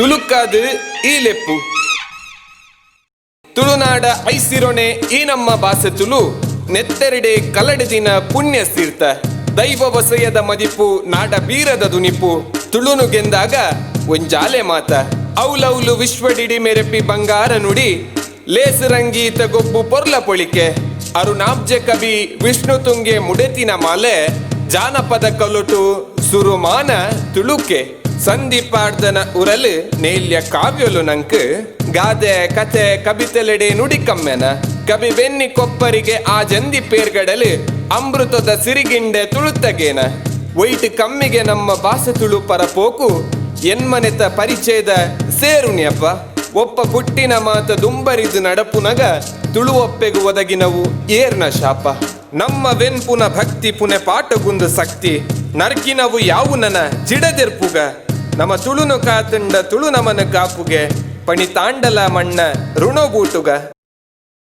ತುಳುಕಾದ್ ಈ ಲೆಪ್ಪು. ತುಳುನಾಡ ಐಸಿರೊಣೆ ಈ ನಮ್ಮ ಭಾಷೆ ತುಳು ನೆತ್ತೆರಡೆ ಕಲಡದಿನ ಪುಣ್ಯ ತೀರ್ಥ ದೈವ ವಸಯದ ಮದಿಪು ನಾಡ ಬೀರದ ದುನಿಪು ತುಳುನು ಗೆಂದಾಗ ಒಂಜಾಲೆ ಮಾತ ಔಲೌಲು ವಿಶ್ವಡಿಡಿ ಮೆರೆಪಿ ಬಂಗಾರ ನುಡಿ ಲೇಸು ರಂಗೀತ ಗೊಬ್ಬು ಪೊರ್ಲ ಪೊಳಿಕೆ ಅರುಣಾಬ್ಜ ಕವಿ ವಿಷ್ಣು ತುಂಗೆ ಮುಡೆತಿನ ಮಾಲೆ ಜಾನಪದ ಕಲುಟು ಸುರುಮಾನ ತುಳುಕೆ ಸಂದೀಪಾರ್ಧನ ಉರಲು ನೇಲ್ಯ ಕಾವ್ಯಲು ನಂಕ್ ಗಾದೆ ಕತೆ ಕವಿತೆಲೆಡೆ ನುಡಿ ಕಮ್ಮೆನ ಕವಿ ಬೆನ್ನಿ ಕೊಪ್ಪರಿಗೆ ಆ ಜಂದಿ ಪೇರ್ಗಡಲು ಅಮೃತದ ಸಿರಿಗಿಂಡೆ ತುಳುತ್ತಗೇನ ಒಯ್ಟ್ ಕಮ್ಮಿಗೆ ನಮ್ಮ ಭಾಷೆ ತುಳು ಪರಪೋಕು ಎನ್ಮನೆತ ಪರಿಚಯದ ಸೇರುಣ್ಯಪ್ಪ ಒಪ್ಪ ಪುಟ್ಟಿನ ಮಾತ ದುಂಬರಿದು ನಡಪುನಗ ತುಳು ಒಪ್ಪೆಗು ಒದಗಿನವು ಏರ್ನ ಶಾಪ ನಮ್ಮ ವೆನ್ಪುನ ಭಕ್ತಿ ಪುನೆ ಪಾಠಗುಂದು ಶಕ್ತಿ ನರ್ಕಿನವು ಯಾವು ನನ ಜಿಡದಿರ್ಪುಗ ನಮ್ಮ ತುಳುನು ಕಾತಂಡ ತುಳು ನಮನ ಕಾಪುಗೆ ಪಣಿ ತಾಂಡಲ ಮಣ್ಣ ಋಣಬೂಟುಗ.